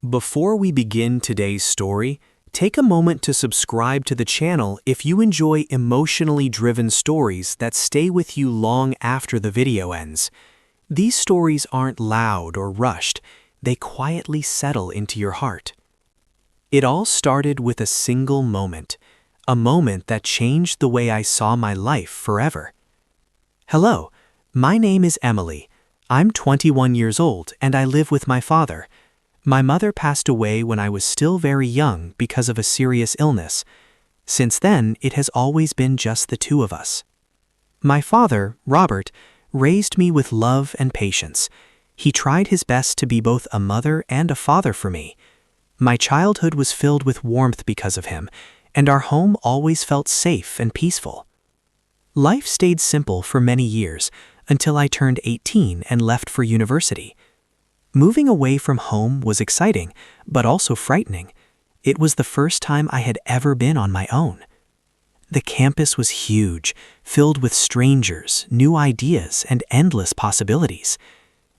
Before we begin today's story, take a moment to subscribe to the channel if you enjoy emotionally driven stories that stay with you long after the video ends. These stories aren't loud or rushed, they quietly settle into your heart. It all started with a single moment, a moment that changed the way I saw my life forever. Hello, my name is Emily. I'm 21 years old and I live with my father. My mother passed away when I was still very young because of a serious illness. Since then, it has always been just the two of us. My father, Robert, raised me with love and patience. He tried his best to be both a mother and a father for me. My childhood was filled with warmth because of him, and our home always felt safe and peaceful. Life stayed simple for many years until I turned 18 and left for university. Moving away from home was exciting, but also frightening. It was the first time I had ever been on my own. The campus was huge, filled with strangers, new ideas, and endless possibilities.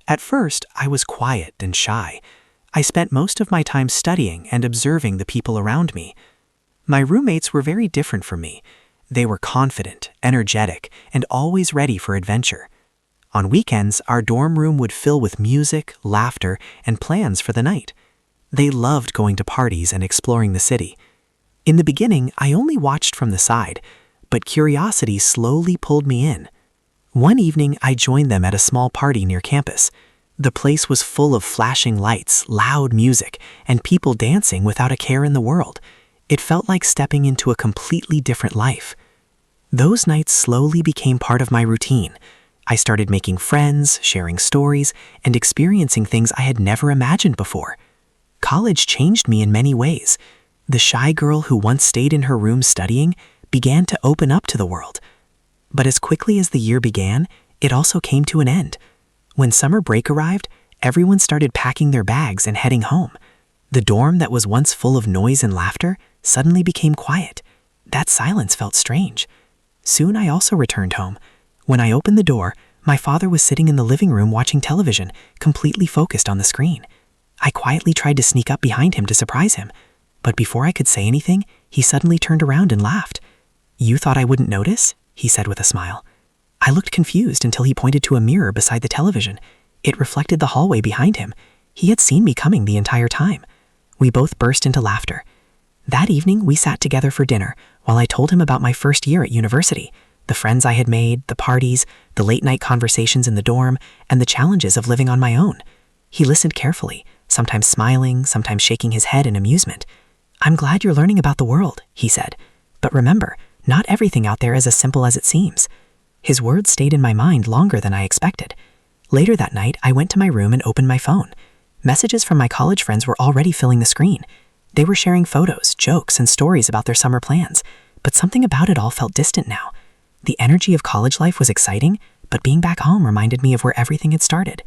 At first, I was quiet and shy. I spent most of my time studying and observing the people around me. My roommates were very different from me. They were confident, energetic, and always ready for adventure. On weekends, our dorm room would fill with music, laughter, and plans for the night. They loved going to parties and exploring the city. In the beginning, I only watched from the side, but curiosity slowly pulled me in. One evening, I joined them at a small party near campus. The place was full of flashing lights, loud music, and people dancing without a care in the world. It felt like stepping into a completely different life. Those nights slowly became part of my routine. I started making friends, sharing stories, and experiencing things I had never imagined before. College changed me in many ways. The shy girl who once stayed in her room studying began to open up to the world. But as quickly as the year began, it also came to an end. When summer break arrived, everyone started packing their bags and heading home. The dorm that was once full of noise and laughter suddenly became quiet. That silence felt strange. Soon I also returned home. When I opened the door, my father was sitting in the living room watching television, completely focused on the screen. I quietly tried to sneak up behind him to surprise him, but before I could say anything, he suddenly turned around and laughed. "You thought I wouldn't notice?" he said with a smile. I looked confused until he pointed to a mirror beside the television. It reflected the hallway behind him. He had seen me coming the entire time. We both burst into laughter. That evening, we sat together for dinner while I told him about my first year at university, the friends I had made, the parties, the late-night conversations in the dorm, and the challenges of living on my own. He listened carefully, sometimes smiling, sometimes shaking his head in amusement. "I'm glad you're learning about the world," he said. "But remember, not everything out there is as simple as it seems." His words stayed in my mind longer than I expected. Later that night, I went to my room and opened my phone. Messages from my college friends were already filling the screen. They were sharing photos, jokes, and stories about their summer plans, but something about it all felt distant now. The energy of college life was exciting, but being back home reminded me of where everything had started.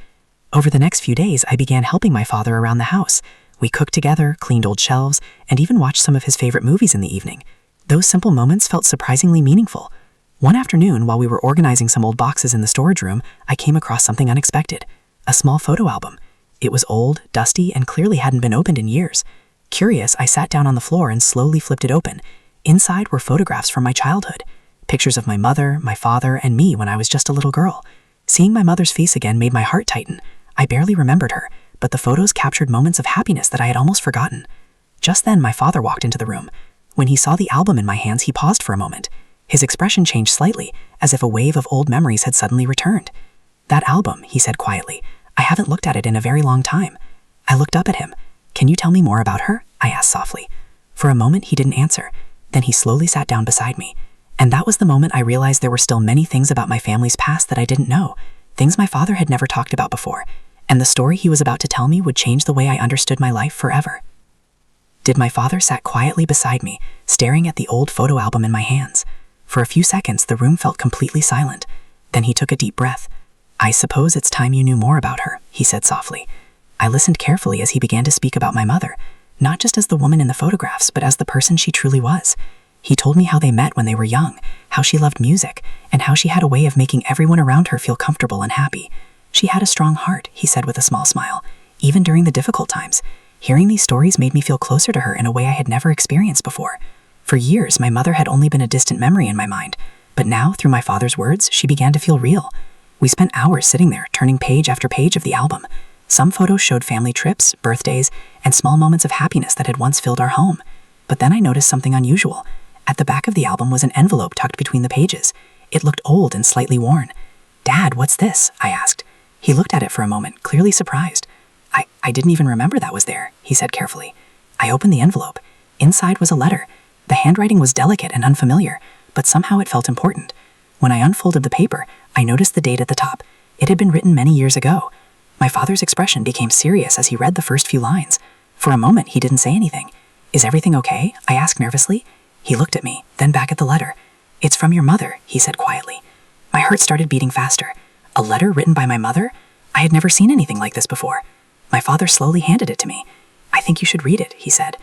Over the next few days, I began helping my father around the house. We cooked together, cleaned old shelves, and even watched some of his favorite movies in the evening. Those simple moments felt surprisingly meaningful. One afternoon, while we were organizing some old boxes in the storage room, I came across something unexpected: a small photo album. It was old, dusty, and clearly hadn't been opened in years. Curious, I sat down on the floor and slowly flipped it open. Inside were photographs from my childhood. Pictures of my mother, my father, and me when I was just a little girl. Seeing my mother's face again made my heart tighten. I barely remembered her, but the photos captured moments of happiness that I had almost forgotten. Just then, my father walked into the room. When he saw the album in my hands, he paused for a moment. His expression changed slightly, as if a wave of old memories had suddenly returned. "That album," he said quietly. "I haven't looked at it in a very long time." I looked up at him. "Can you tell me more about her?" I asked softly. For a moment, he didn't answer. Then he slowly sat down beside me. And that was the moment I realized there were still many things about my family's past that I didn't know, things my father had never talked about before, and the story he was about to tell me would change the way I understood my life forever. My father sat quietly beside me, staring at the old photo album in my hands. For a few seconds, the room felt completely silent. Then he took a deep breath. "I suppose it's time you knew more about her," he said softly. I listened carefully as he began to speak about my mother, not just as the woman in the photographs, but as the person she truly was. He told me how they met when they were young, how she loved music, and how she had a way of making everyone around her feel comfortable and happy. "She had a strong heart," he said with a small smile, "even during the difficult times. Hearing these stories made me feel closer to her in a way I had never experienced before. For years, my mother had only been a distant memory in my mind, but now, through my father's words, she began to feel real. We spent hours sitting there, turning page after page of the album. Some photos showed family trips, birthdays, and small moments of happiness that had once filled our home. But then I noticed something unusual. At the back of the album was an envelope tucked between the pages. It looked old and slightly worn. "Dad, what's this?" I asked. He looked at it for a moment, clearly surprised. I didn't even remember that was there," he said carefully. I opened the envelope. Inside was a letter. The handwriting was delicate and unfamiliar, but somehow it felt important. When I unfolded the paper, I noticed the date at the top. It had been written many years ago. My father's expression became serious as he read the first few lines. For a moment, he didn't say anything. "Is everything okay?" I asked nervously. He looked at me, then back at the letter. "It's from your mother," he said quietly. My heart started beating faster. A letter written by my mother? I had never seen anything like this before. My father slowly handed it to me. "I think you should read it," he said.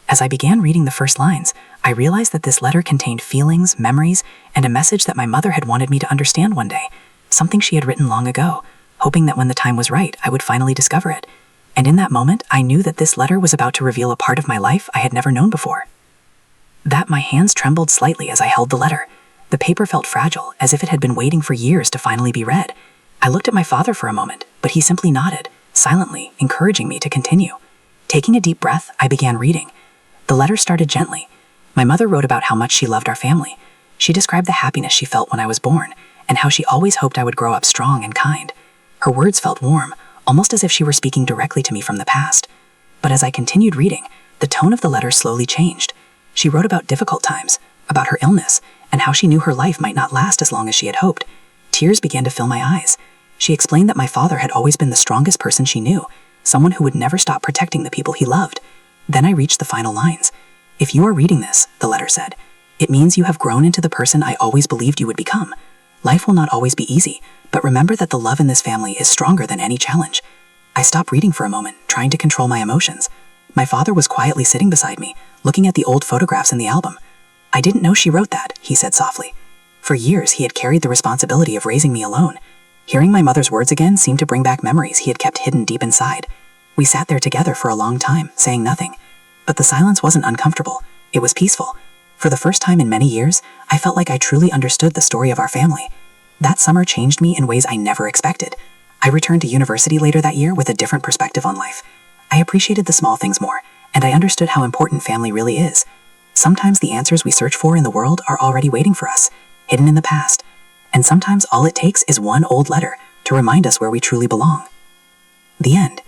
As I began reading the first lines, I realized that this letter contained feelings, memories, and a message that my mother had wanted me to understand one day, something she had written long ago, hoping that when the time was right, I would finally discover it. And in that moment, I knew that this letter was about to reveal a part of my life I had never known before. My hands trembled slightly as I held the letter. The paper felt fragile, as if it had been waiting for years to finally be read. I looked at my father for a moment, but he simply nodded, silently, encouraging me to continue. Taking a deep breath, I began reading. The letter started gently. My mother wrote about how much she loved our family. She described the happiness she felt when I was born, and how she always hoped I would grow up strong and kind. Her words felt warm, almost as if she were speaking directly to me from the past. But as I continued reading, the tone of the letter slowly changed. She wrote about difficult times, about her illness, and how she knew her life might not last as long as she had hoped. Tears began to fill my eyes. She explained that my father had always been the strongest person she knew, someone who would never stop protecting the people he loved. Then I reached the final lines. "If you are reading this," the letter said, "it means you have grown into the person I always believed you would become. Life will not always be easy, but remember that the love in this family is stronger than any challenge." I stopped reading for a moment, trying to control my emotions. My father was quietly sitting beside me, looking at the old photographs in the album. "I didn't know she wrote that," he said softly. For years, he had carried the responsibility of raising me alone. Hearing my mother's words again seemed to bring back memories he had kept hidden deep inside. We sat there together for a long time, saying nothing. But the silence wasn't uncomfortable. It was peaceful. For the first time in many years, I felt like I truly understood the story of our family. That summer changed me in ways I never expected. I returned to university later that year with a different perspective on life. I appreciated the small things more, and I understood how important family really is. Sometimes the answers we search for in the world are already waiting for us, hidden in the past. And sometimes all it takes is one old letter to remind us where we truly belong. The end.